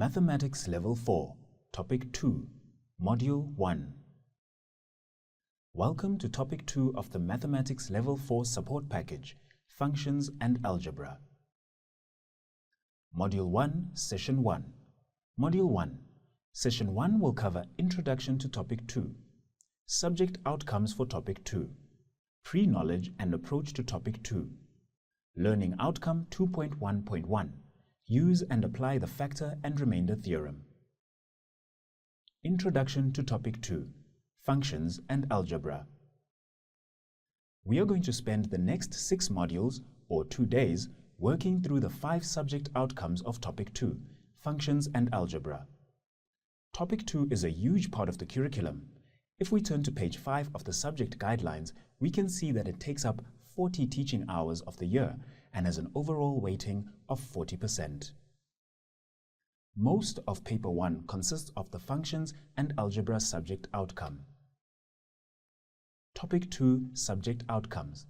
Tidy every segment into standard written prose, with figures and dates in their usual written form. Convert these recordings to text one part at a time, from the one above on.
Mathematics Level 4, Topic 2, Module 1. Welcome to Topic 2 of the Mathematics Level 4 Support Package, Functions and Algebra. Module 1, Session 1. Module 1. Session 1 will cover Introduction to Topic 2, Subject Outcomes for Topic 2, Pre-Knowledge and Approach to Topic 2, Learning Outcome 2.1.1, Use and apply the factor and remainder theorem. Introduction to Topic 2, Functions and Algebra. We are going to spend the next 6 modules, or 2 days, working through the 5 subject outcomes of Topic 2, Functions and Algebra. Topic 2 is a huge part of the curriculum. If we turn to page 5 of the subject guidelines, we can see that it takes up 40 teaching hours of the year and has an overall weighting of 40%. Most of Paper 1 consists of the Functions and Algebra subject outcome. Topic 2, Subject Outcomes.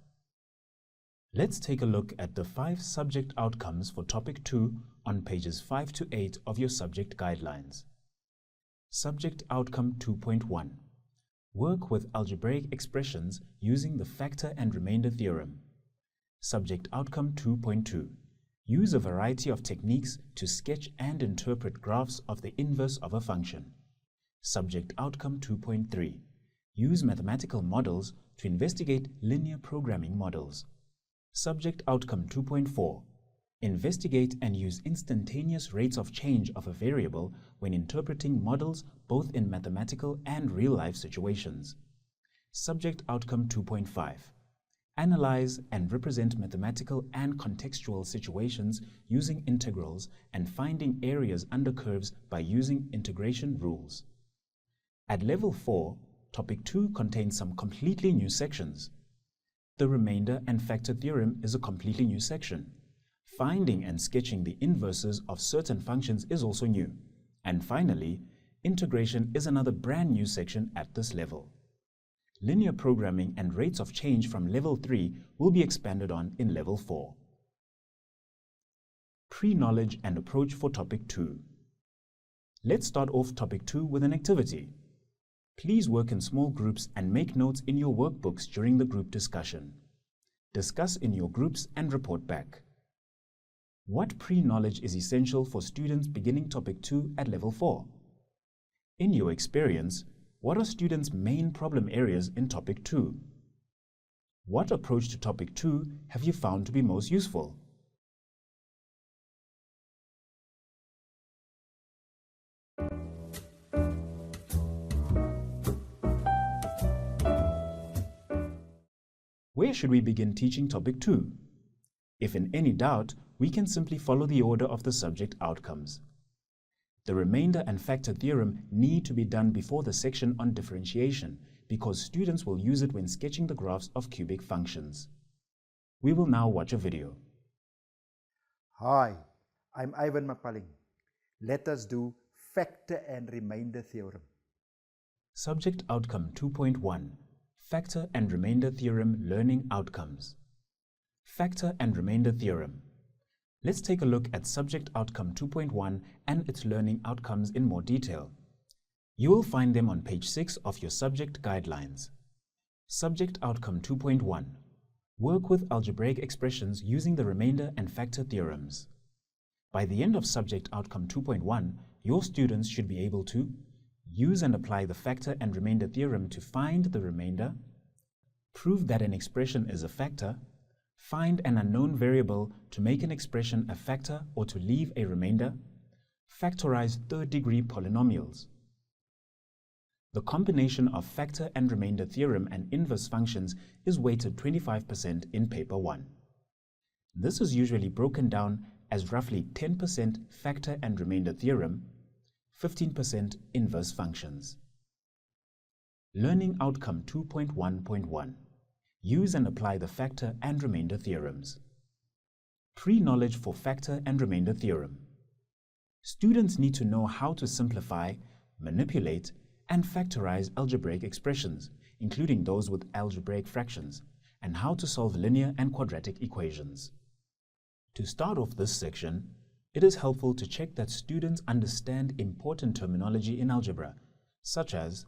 Let's take a look at the 5 subject outcomes for Topic 2 on pages 5 to 8 of your subject guidelines. Subject Outcome 2.1. Work with algebraic expressions using the factor and remainder theorem. Subject Outcome 2.2. Use a variety of techniques to sketch and interpret graphs of the inverse of a function. Subject Outcome 2.3. Use mathematical models to investigate linear programming models. Subject Outcome 2.4. Investigate and use instantaneous rates of change of a variable when interpreting models both in mathematical and real-life situations. Subject Outcome 2.5. Analyze and represent mathematical and contextual situations using integrals and finding areas under curves by using integration rules. At Level 4, Topic 2 contains some completely new sections. The remainder and factor theorem is a completely new section. Finding and sketching the inverses of certain functions is also new. And finally, integration is another brand new section at this level. Linear programming and rates of change from Level 3 will be expanded on in Level 4. Pre-knowledge and approach for Topic 2. Let's start off Topic 2 with an activity. Please work in small groups and make notes in your workbooks during the group discussion. Discuss in your groups and report back. What pre-knowledge is essential for students beginning Topic 2 at Level 4? In your experience, what are students' main problem areas in Topic 2? What approach to Topic 2 have you found to be most useful? Where should we begin teaching Topic 2? If in any doubt, we can simply follow the order of the subject outcomes. The remainder and factor theorem need to be done before the section on differentiation because students will use it when sketching the graphs of cubic functions. We will now watch a video. Hi, I'm Ivan Mapaling. Let us do factor and remainder theorem. Subject Outcome 2.1, Factor and Remainder Theorem Learning Outcomes. Factor and Remainder Theorem. Let's take a look at Subject Outcome 2.1 and its learning outcomes in more detail. You will find them on page 6 of your subject guidelines. Subject Outcome 2.1. Work with algebraic expressions using the remainder and factor theorems. By the end of Subject Outcome 2.1, your students should be able to use and apply the factor and remainder theorem to find the remainder, prove that an expression is a factor, find an unknown variable to make an expression a factor or to leave a remainder, factorize third-degree polynomials. The combination of factor and remainder theorem and inverse functions is weighted 25% in Paper 1. This is usually broken down as roughly 10% factor and remainder theorem, 15% inverse functions. Learning Outcome 2.1.1. Use and apply the factor and remainder theorems. Pre-knowledge for factor and remainder theorem. Students need to know how to simplify, manipulate, and factorize algebraic expressions, including those with algebraic fractions, and how to solve linear and quadratic equations. To start off this section, It is helpful to check that students understand important terminology in algebra, such as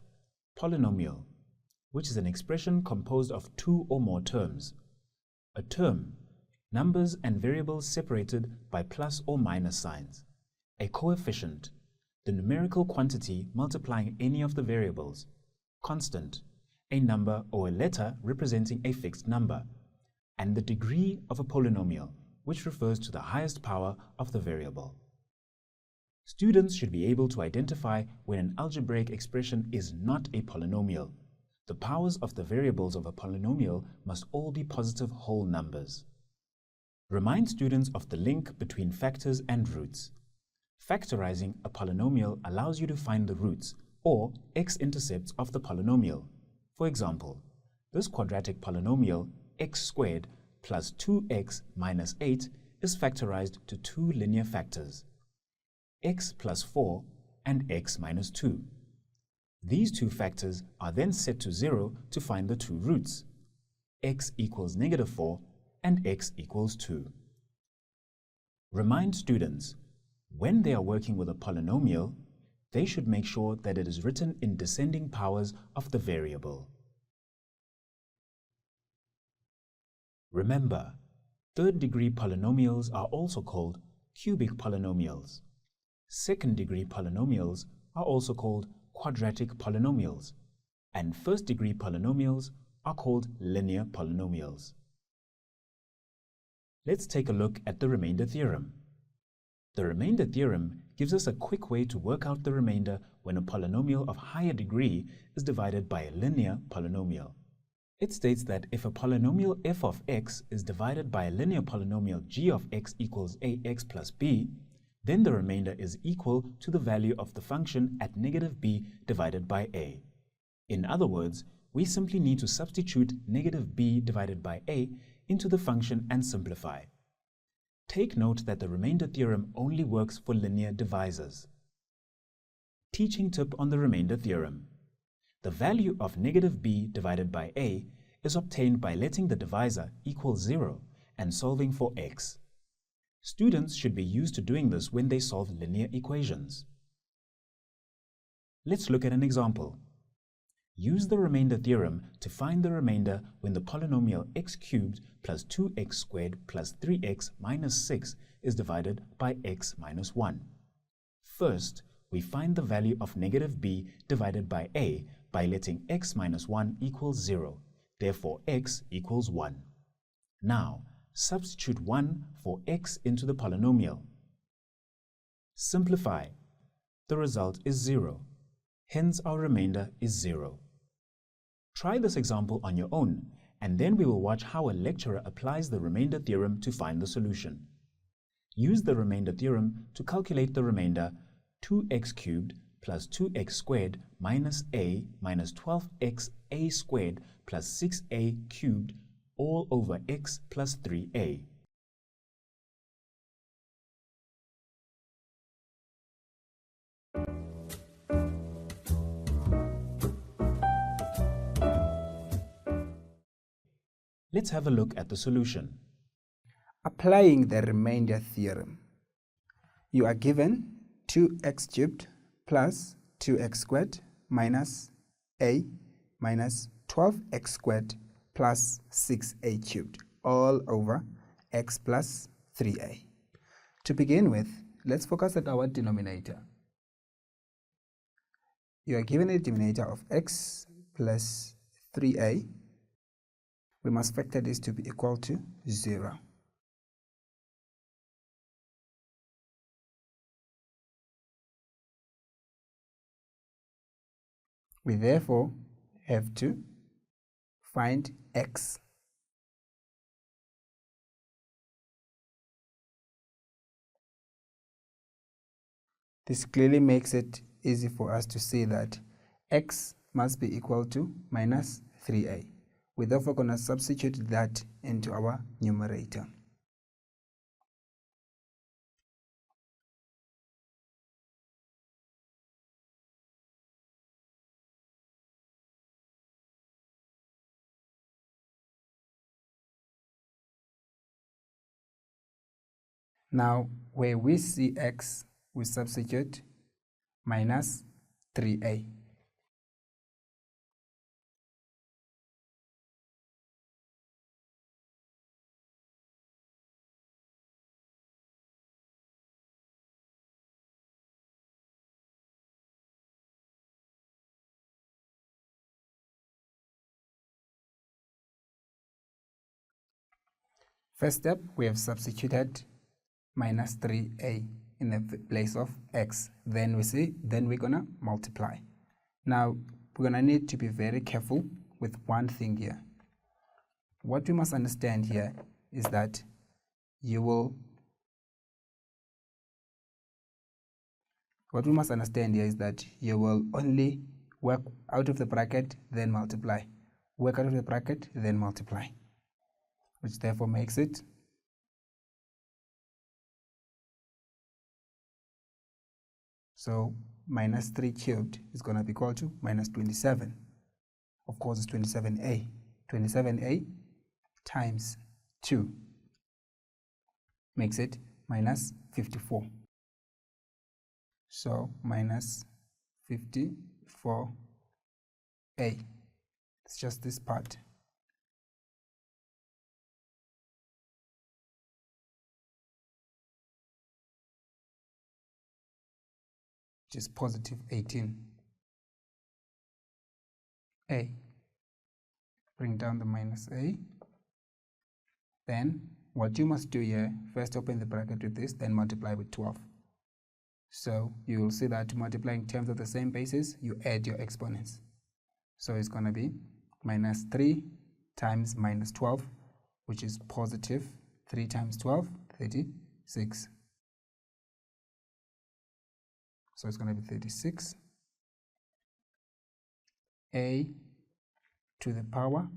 polynomial, which is an expression composed of two or more terms. A term, numbers and variables separated by plus or minus signs. A coefficient, the numerical quantity multiplying any of the variables. Constant, a number or a letter representing a fixed number. And the degree of a polynomial, which refers to the highest power of the variable. Students should be able to identify when an algebraic expression is not a polynomial. The powers of the variables of a polynomial must all be positive whole numbers. Remind students of the link between factors and roots. Factorizing a polynomial allows you to find the roots, or x-intercepts of the polynomial. For example, this quadratic polynomial, x squared plus 2x minus 8 is factorized to two linear factors, x plus 4 and x minus 2. These two factors are then set to 0 to find the two roots, x equals negative 4 and x equals 2. Remind students, when they are working with a polynomial, they should make sure that it is written in descending powers of the variable. Remember, third-degree polynomials are also called cubic polynomials. Second-degree polynomials are also called quadratic polynomials, and first-degree polynomials are called linear polynomials. Let's take a look at the remainder theorem. The remainder theorem gives us a quick way to work out the remainder when a polynomial of higher degree is divided by a linear polynomial. It states that if a polynomial f of x is divided by a linear polynomial g of x equals ax plus b, then the remainder is equal to the value of the function at negative b divided by a. In other words, we simply need to substitute negative b divided by a into the function and simplify. Take note that the remainder theorem only works for linear divisors. Teaching tip on the remainder theorem. The value of negative b divided by a is obtained by letting the divisor equal 0 and solving for x. Students should be used to doing this when they solve linear equations. Let's look at an example. Use the remainder theorem to find the remainder when the polynomial x cubed plus 2x squared plus 3x minus 6 is divided by x minus 1. First, we find the value of negative b divided by a by letting x minus 1 equals 0. Therefore, x equals 1. Now, substitute 1 for x into the polynomial. Simplify. The result is 0. Hence, our remainder is 0. Try this example on your own, and then we will watch how a lecturer applies the remainder theorem to find the solution. Use the remainder theorem to calculate the remainder 2x cubed plus 2x squared minus a minus 12x a squared plus 6a cubed all over x plus 3a. Let's have a look at the solution. Applying the remainder theorem, you are given 2x cubed plus 2x squared minus a minus 12x squared plus 6a cubed all over x plus 3a. To begin with, let's focus at our denominator. You are given a denominator of x plus 3a. We must factor this to be equal to 0. We therefore have to find x. This clearly makes it easy for us to see that x must be equal to minus 3a. We're therefore going to substitute that into our numerator. Now, Where we see x, we substitute minus 3a. First step, we have substituted minus 3a in the place of x. Then we're gonna multiply. Now, we're gonna need to be very careful with one thing here. What we must understand here is that you will only work out of the bracket, then multiply. Work out of the bracket, then multiply. Which therefore makes it so minus 3 cubed is going to be equal to minus 27. Of course, it's 27a. 27a times 2 makes it minus 54. So minus 54a. It's just this part. Which is positive 18a. Bring down the minus a. Then what you must do here, first open the bracket with this, then multiply with 12. So you will see that to multiply in terms of the same basis, you add your exponents. So it's going to be minus 3 times minus 12, which is positive 3 times 12, 36. So it's going to be 36 a to the power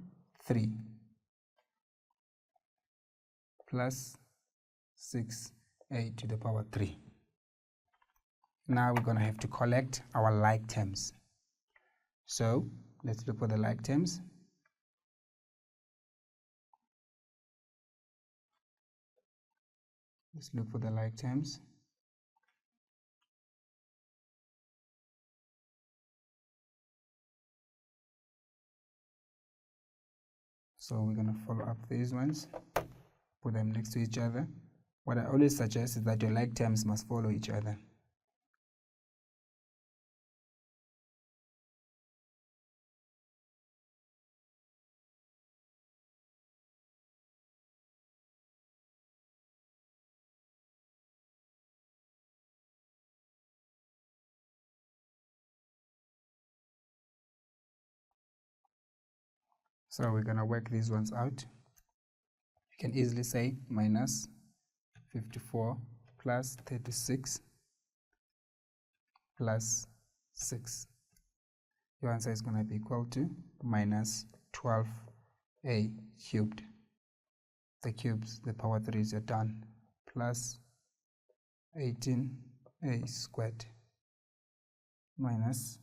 3 plus 6a to the power 3. Now we're going to have to collect our like terms. So let's look for the like terms. Let's look for the like terms. So we're going to follow up these ones, put them next to each other. What I always suggest is that your like terms must follow each other. So we're going to work these ones out. You can easily say minus 54 plus 36 plus 6. Your answer is going to be equal to minus 12a cubed. The cubes, the power 3's are done, plus 18a squared minus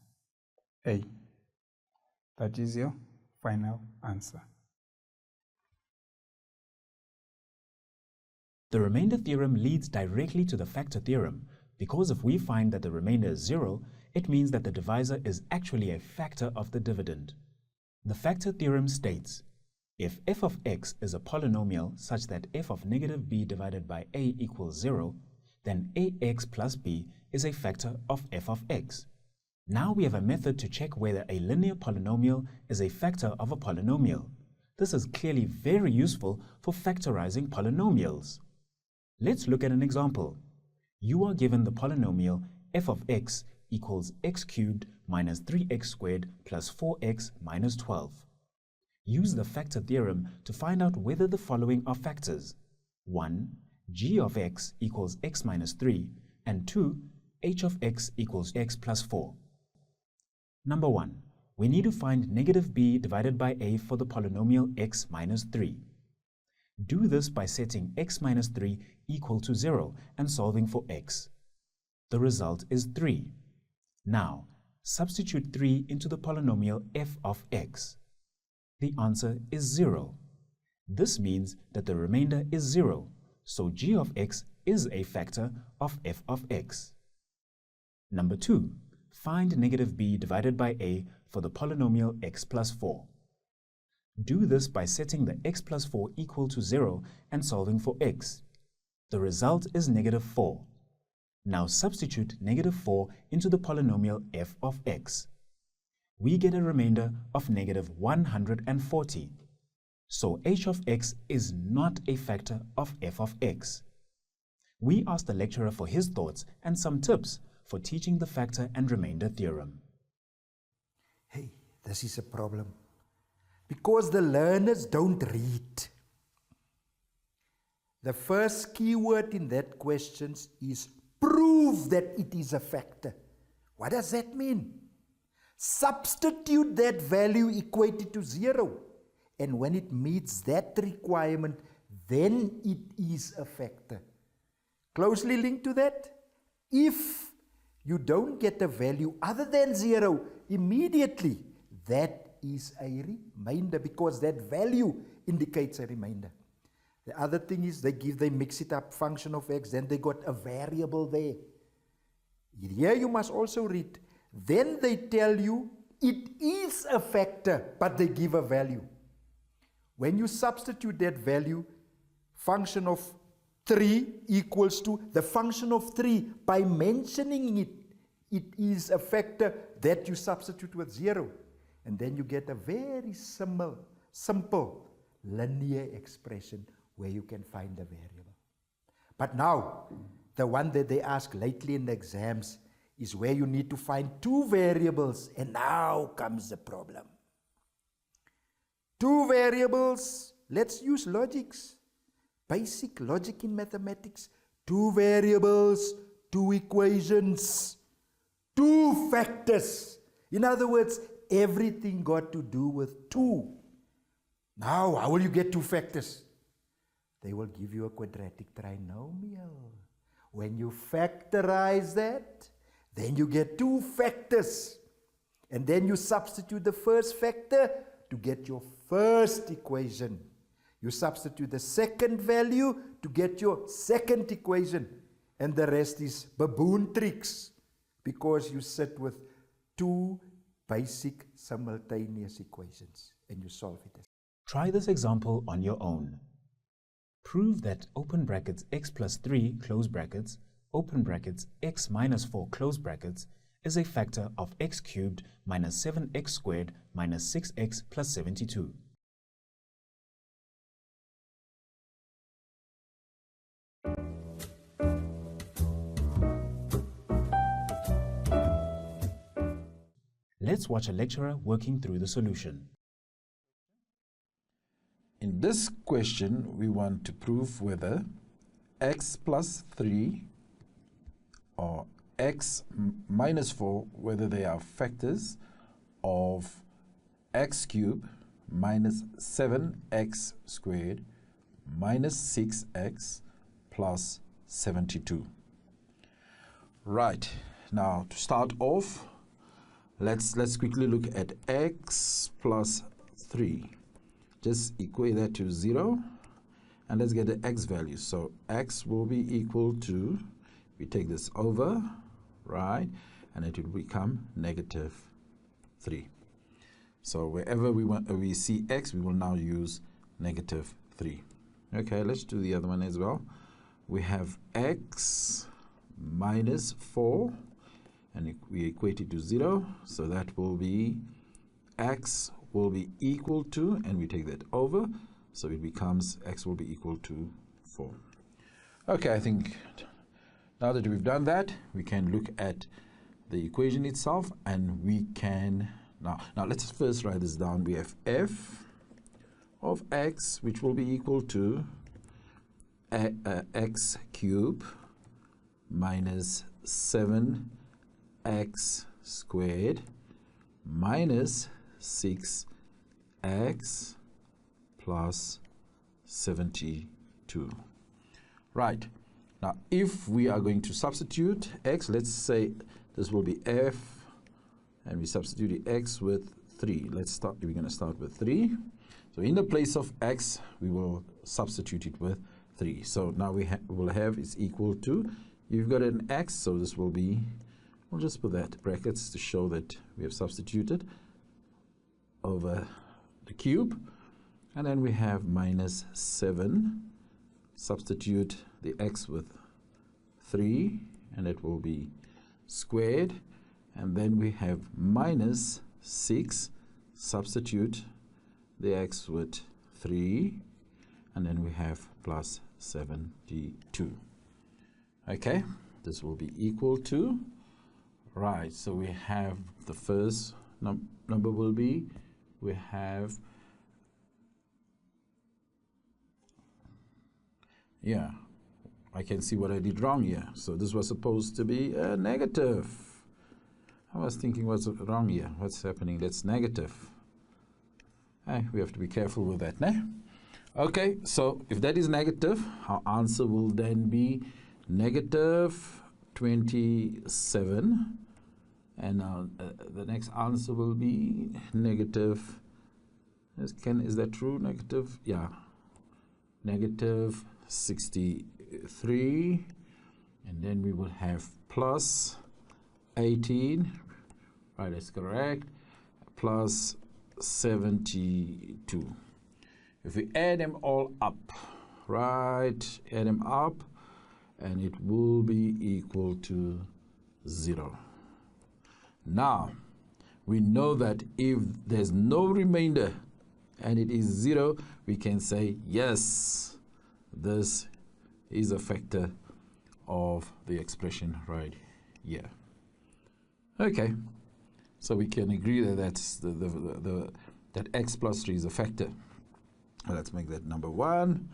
a. That is your final answer. The remainder theorem leads directly to the factor theorem because if we find that the remainder is 0, it means that the divisor is actually a factor of the dividend. The factor theorem states, if f of x is a polynomial such that f of negative b divided by a equals 0, then ax plus b is a factor of f of x. Now we have a method to check whether a linear polynomial is a factor of a polynomial. This is clearly very useful for factorizing polynomials. Let's look at an example. You are given the polynomial f of x equals x cubed minus 3x squared plus 4x minus 12. Use the factor theorem to find out whether the following are factors. 1. G of x equals x minus 3, and 2. H of x equals x plus 4. Number 1. We need to find negative b divided by a for the polynomial x minus 3. Do this by setting x minus 3 equal to 0 and solving for x. The result is 3. Now, substitute 3 into the polynomial f of x. The answer is 0. This means that the remainder is 0, so g of x is a factor of f of x. Number 2. Find negative b divided by a for the polynomial x plus 4. Do this by setting the x plus 4 equal to 0 and solving for x. The result is negative 4. Now substitute negative 4 into the polynomial f of x. We get a remainder of negative 140. So h of x is not a factor of f of x. We asked the lecturer for his thoughts and some tips for teaching the factor and remainder theorem. Hey, this is a problem. Because the learners don't read. The first keyword in that question is prove that it is a factor. What does that mean? Substitute that value equated to 0. And when it meets that requirement, then it is a factor. Closely linked to that, if you don't get a value other than 0 immediately, that is a remainder because that value indicates a remainder. The other thing is they mix it up, function of x, then they got a variable there. Here you must also read. Then they tell you it is a factor, but they give a value. When you substitute that value, function of 3 equals to the function of 3. By mentioning it, it is a factor that you substitute with 0. And then you get a very simple linear expression where you can find the variable. But now, the one that they ask lately in the exams is where you need to find 2 variables, and now comes the problem. 2 variables, let's use logics. Basic logic in mathematics. 2 variables, 2 equations, 2 factors. In other words, everything got to do with 2. Now, how will you get 2 factors? They will give you a quadratic trinomial. When you factorize that, then you get 2 factors. And then you substitute the first factor to get your first equation. You substitute the second value to get your second equation. And the rest is baboon tricks because you sit with 2 basic simultaneous equations and you solve it. Try this example on your own. Prove that open brackets x plus 3 close brackets open brackets x minus 4 close brackets is a factor of x cubed minus 7x squared minus 6x plus 72. Let's watch a lecturer working through the solution. In this question, we want to prove whether x plus 3 or x minus 4, whether they are factors of x cubed minus 7x squared minus 6x plus 72. Right, now to start off, let's quickly look at x plus 3. Just equate that to 0 and let's get the x value. So x will be equal to, we take this over, right, and it will become negative 3. So wherever we see x, we will now use negative 3. Okay, let's do the other one as well. We have x minus 4 and we equate it to 0, so that will be x will be equal to, and we take that over, so it becomes x will be equal to 4. Okay, I think now that we've done that, we can look at the equation itself, and we can now let's first write this down. We have f of x, which will be equal to x cubed minus 7x squared minus 6x plus 72. Right, now if we are going to substitute x, let's say this will be f, and we substitute the x with 3. We're going to start with 3. So in the place of x, we will substitute it with 3. So now we will have is equal to, you've got an x, so this will be, we'll just put that brackets to show that we have substituted over the cube. And then we have minus 7, substitute the x with 3, and it will be squared. And then we have minus 6, substitute the x with 3, and then we have plus 72. Okay, this will be equal to, right, so we have the first number will be, we have, yeah, I can see what I did wrong here. So this was supposed to be a negative. I was thinking what's wrong here, what's happening, that's negative. We have to be careful with that, né? Okay, so if that is negative, our answer will then be negative 27. And the next answer will be negative, is that true, negative? Yeah, negative 63. And then we will have plus 18, right, that's correct, plus 72. If we add them all up, right, add them up, and it will be equal to 0. Now, we know that if there's no remainder and it is 0, we can say, yes, this is a factor of the expression right here. Okay, so we can agree that that's that x plus 3 is a factor. Let's make that number 1,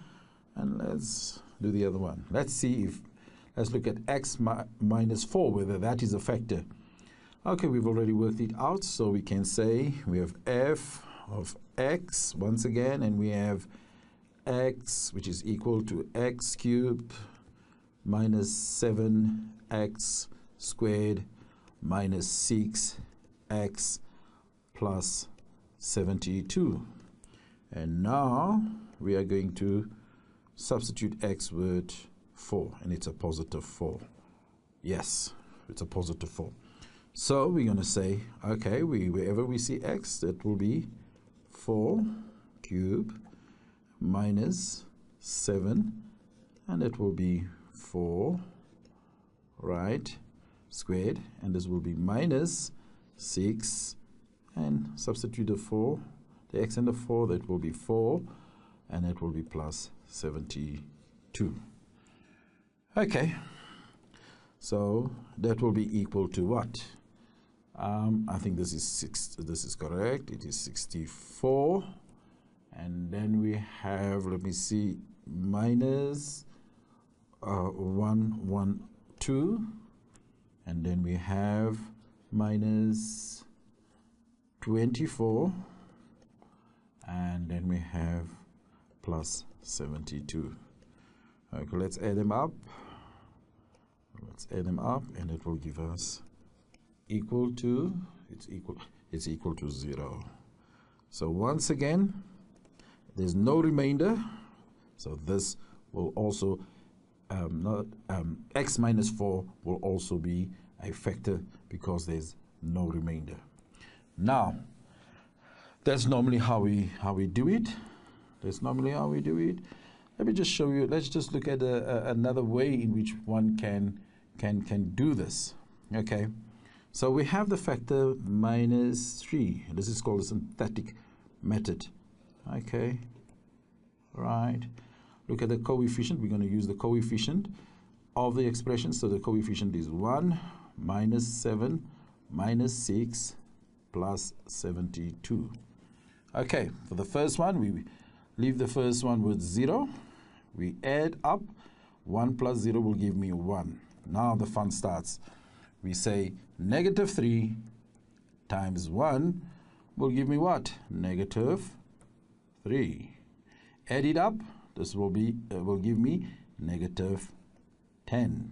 and let's do the other one. Let's look at x minus 4, whether that is a factor. Okay, we've already worked it out, so we can say we have f of x once again, and we have x, which is equal to x cubed minus 7x squared minus 6x plus 72. And now we are going to substitute x with 4, and it's a positive 4. Yes, it's a positive 4. So we're going to say, okay, wherever we see x, that will be 4 cubed minus 7, and it will be 4, right, squared, and this will be minus 6, and substitute the 4, the x and the 4, that will be 4, and it will be plus 72. Okay, so that will be equal to what? I think this is correct. It is 64, and then we have, let me see, minus 112, and then we have minus 24, and then we have plus 72. Okay, let's add them up. And it will give us equal to, it's equal to 0. So once again, there's no remainder, so this will also x minus 4 will also be a factor because there's no remainder. Now, that's normally how we do it. Let me just show you. Let's just look at another way in which one can do this. Okay, so we have the factor minus 3. This is called a synthetic method. Okay, right. Look at the coefficient. We're going to use the coefficient of the expression. So the coefficient is 1 minus 7 minus 6 plus 72. Okay, for the first one, we leave the first one with 0. We add up. 1 plus 0 will give me 1. Now the fun starts. We say negative 3 times 1 will give me what? Negative 3. Add it up. This will give me negative 10.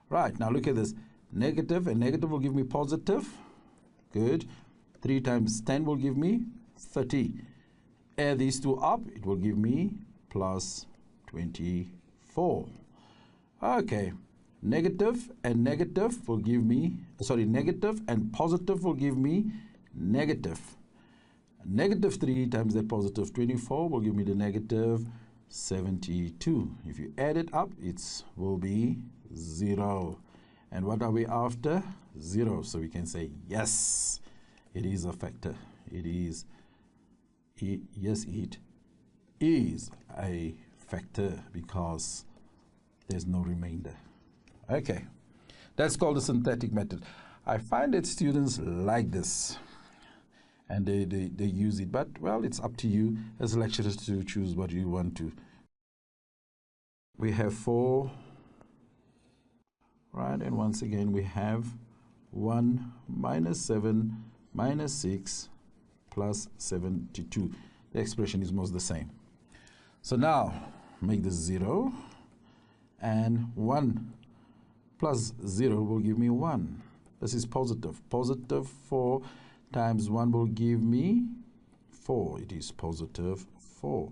Right, now look at this. Negative and negative will give me positive. Good. 3 times 10 will give me 30. Add these two up, it will give me plus 24. Okay, negative and negative will give me, negative and positive will give me negative. Negative 3 times that positive 24 will give me the negative 72. If you add it up, it will be 0. And what are we after? 0. So we can say, yes, it is a factor. Yes, it is a factor because there's no remainder. Okay, that's called the synthetic method. I find that students like this and they use it, but well, it's up to you as lecturers to choose what you want to. We have 4, right? And once again, we have 1 minus 7 minus 6 plus 72. The expression is most the same. So now, make this 0, and 1 plus 0 will give me 1. This is positive. Positive 4 times 1 will give me 4. It is positive 4.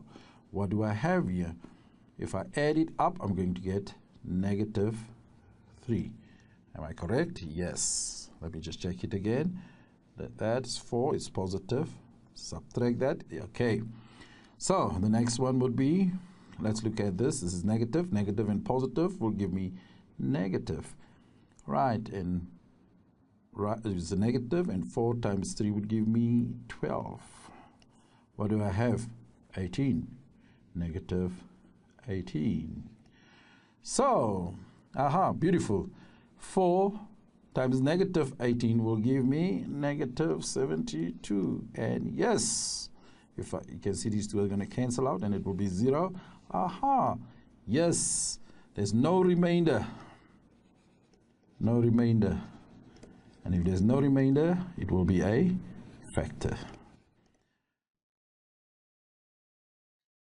What do I have here? If I add it up, I'm going to get negative 3. Am I correct? Yes. Let me just check it again. That's 4. It's positive. Subtract that. Okay. So the next one would be, let's look at this. This is negative. Negative and positive will give me negative. Right. And it's a negative, and 4 times 3 would give me 12. What do I have? 18. Negative 18. So, beautiful. 4 times negative 18 will give me negative 72. And yes, you can see these two are going to cancel out and it will be 0. Yes, there's no remainder. No remainder. And if there's no remainder, it will be a factor.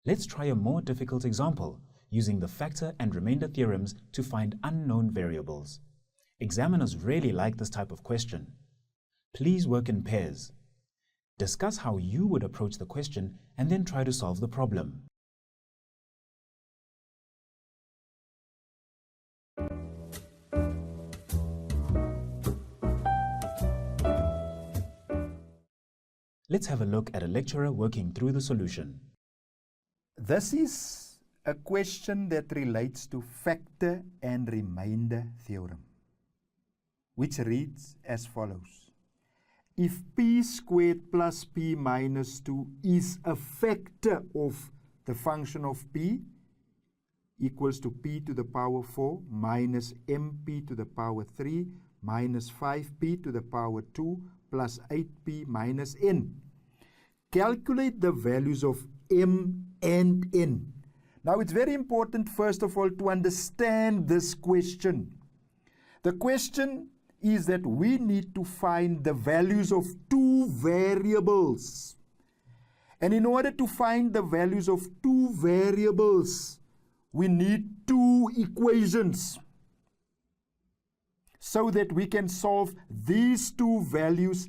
Let's try a more difficult example using the factor and remainder theorems to find unknown variables. Examiners really like this type of question. Please work in pairs. Discuss how you would approach the question and then try to solve the problem. Let's have a look at a lecturer working through the solution. This is a question that relates to factor and remainder theorem, which reads as follows. If p squared plus p minus 2 is a factor of the function of p equals to p to the power 4 minus mp to the power 3 minus 5p to the power 2 plus 8p minus n. Calculate the values of m and n. Now it's very important, first of all, to understand this question. The question is that we need to find the values of two variables. And in order to find the values of two variables, we need two equations so that we can solve these two values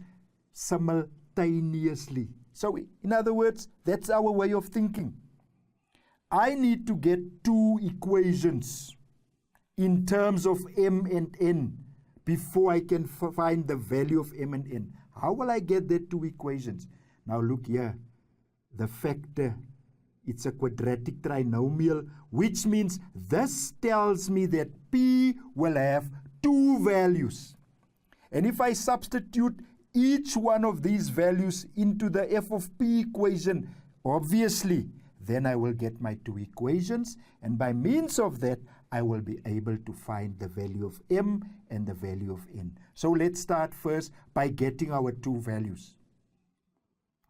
simultaneously. So, in other words, that's our way of thinking. I need to get two equations in terms of m and n before I can find the value of m and n. How will I get that two equations? Now look here, the factor, it's a quadratic trinomial, which means this tells me that p will have two values. And if I substitute each one of these values into the f of p equation, obviously, then I will get my two equations, and by means of that, I will be able to find the value of m and the value of n. So let's start first by getting our two values.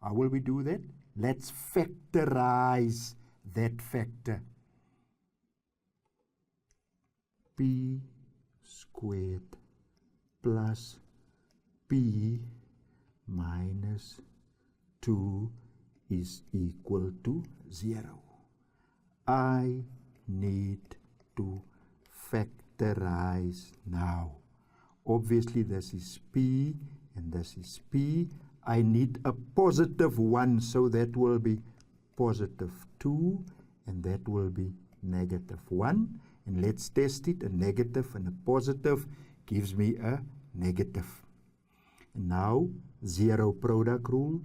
How will we do that? Let's factorize that factor. P squared plus p minus 2 is equal to 0. I need to factorize now. Obviously, this is p and this is p. I need a positive 1, so that will be positive 2, and that will be negative 1. And let's test it. A negative and a positive gives me a negative. And now, 0 product rule.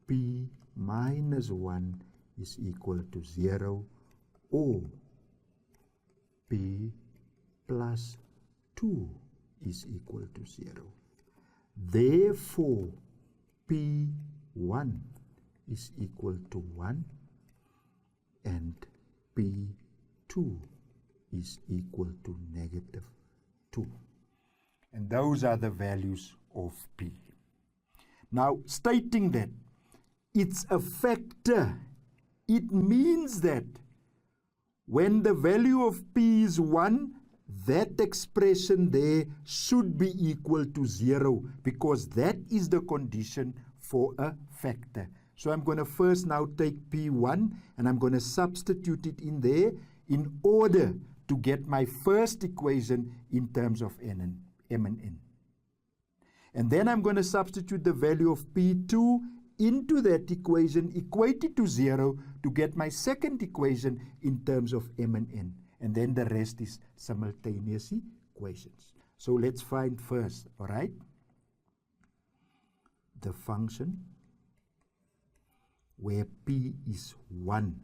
P minus 1 is equal to 0, or P plus 2 is equal to 0. Therefore, P1 is equal to 1 and P2 is equal to negative 2. And those are the values of P. Now, stating that it's a factor, it means that when the value of P is 1, that expression there should be equal to 0, because that is the condition for a factor. So I'm going to first now take P1 and I'm going to substitute it in there in order to get my first equation in terms of M and N. And then I'm going to substitute the value of P2 into that equation, equate it to 0 to get my second equation in terms of M and N. And then the rest is simultaneous equations. So let's find first, all right, the function where P is 1.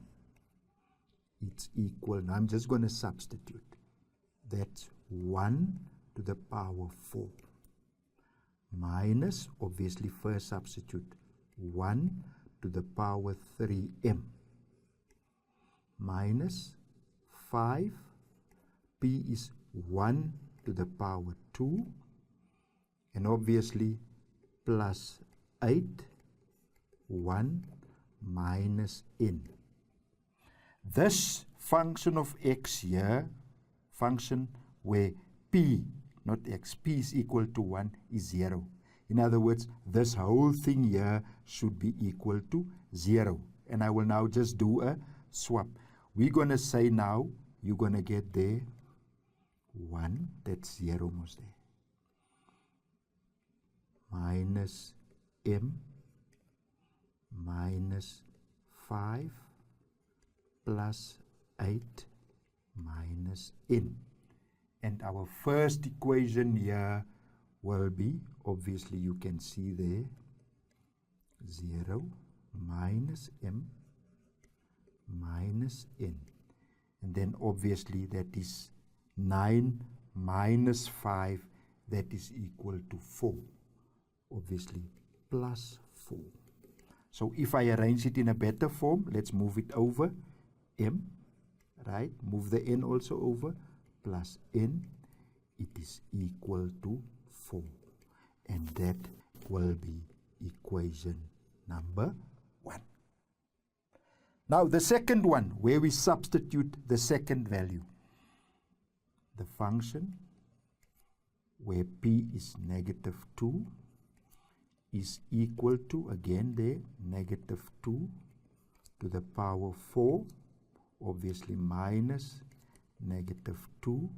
It's equal, now I'm just going to substitute. That's 1 to the power 4 minus, obviously first substitute, 1 to the power 3m minus 5, P is 1 to the power 2, and obviously plus 8, 1 minus n. This function of x here, function where P, not x, P is equal to 1 is 0. In other words, this whole thing here should be equal to 0. And I will now just do a swap. We're going to say now, you're going to get there 1, that's 0 almost there, minus m minus 5 plus 8 minus n. And our first equation here will be, obviously you can see there, 0 minus m minus n. And then obviously that is 9 minus 5, that is equal to 4. Obviously plus 4. So if I arrange it in a better form, let's move it over, m, right? Move the n also over, plus n, it is equal to 4. And that will be equation number 1. Now the second one, where we substitute the second value. The function where P is negative 2 is equal to, again there, negative 2 to the power 4, obviously minus negative 2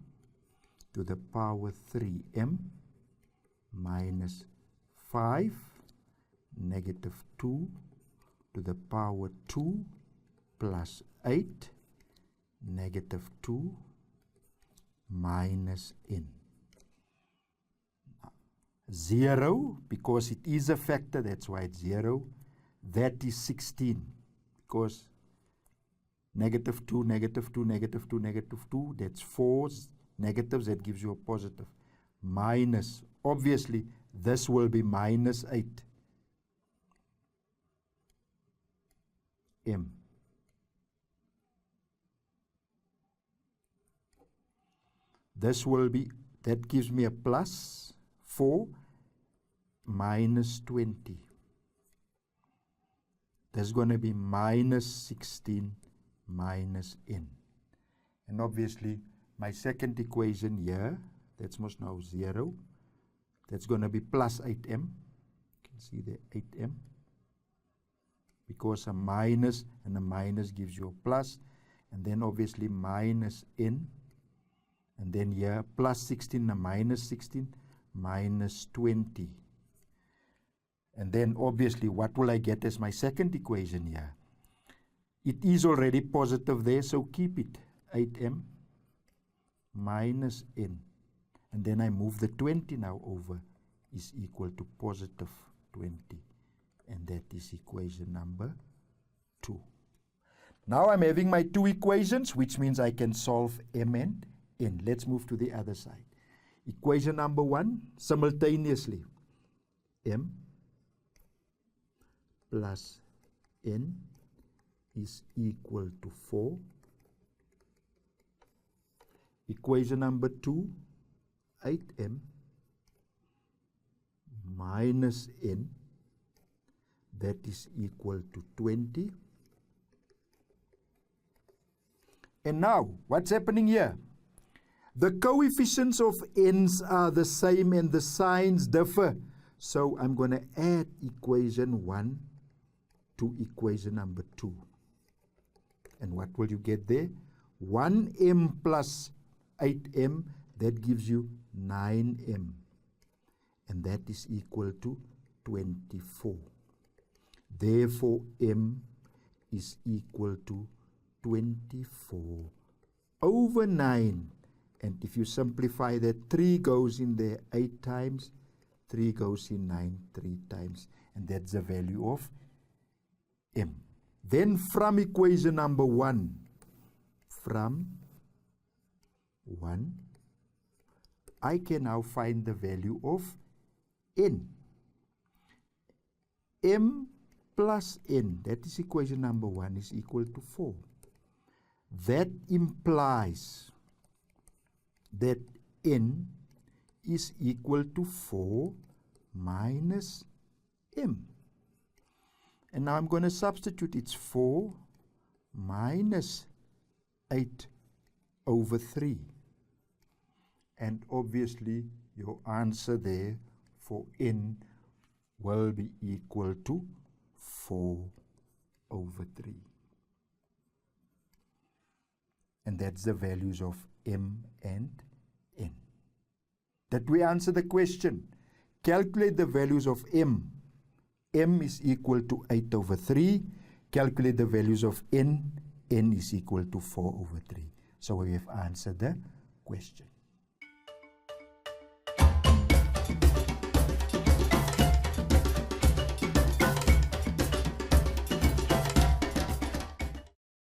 to the power 3m minus 5 negative 2 to the power 2 plus 8 negative 2 minus n. 0, because it is a factor, that's why it's 0. That is 16, because negative 2, negative 2, negative 2, negative 2, that's 4 negatives, that gives you a positive. Minus, obviously, this will be minus 8. M. This will be, that gives me a plus 4 minus 20. That's going to be minus 16 minus n. And obviously, my second equation here, that's most now 0. That's going to be plus 8m. You can see the 8m. Because a minus and a minus gives you a plus. And then obviously minus n. And then here, plus 16 and minus 16, minus 20. And then obviously, what will I get as my second equation here? It is already positive there, so keep it. 8m minus n, and then I move the 20 now over, is equal to positive 20, and that is equation number 2. Now I'm having my two equations, which means I can solve m and n. Let's move to the other side. Equation number 1, simultaneously, m plus n is equal to 4. Equation number 2, 8m minus n, that is equal to 20. And now, what's happening here? The coefficients of n's are the same and the signs differ. So I'm going to add equation 1 to equation number 2. And what will you get there? 1m plus 8m, that gives you 9m. And that is equal to 24. Therefore, m is equal to 24 over 9. And if you simplify that, 3 goes in there 8 times, 3 goes in 9 3 times. And that's the value of m. Then from equation number 1, I can now find the value of n. m plus n, that is equation number 1, is equal to 4. That implies that n is equal to 4 minus m. And now I'm going to substitute. It's 4 minus 8 over 3. And obviously your answer there for n will be equal to 4 over 3. And that's the values of m and n. That we answer the question. Calculate the values of m. m is equal to 8 over 3. Calculate the values of n. n is equal to 4 over 3. So we have answered the question.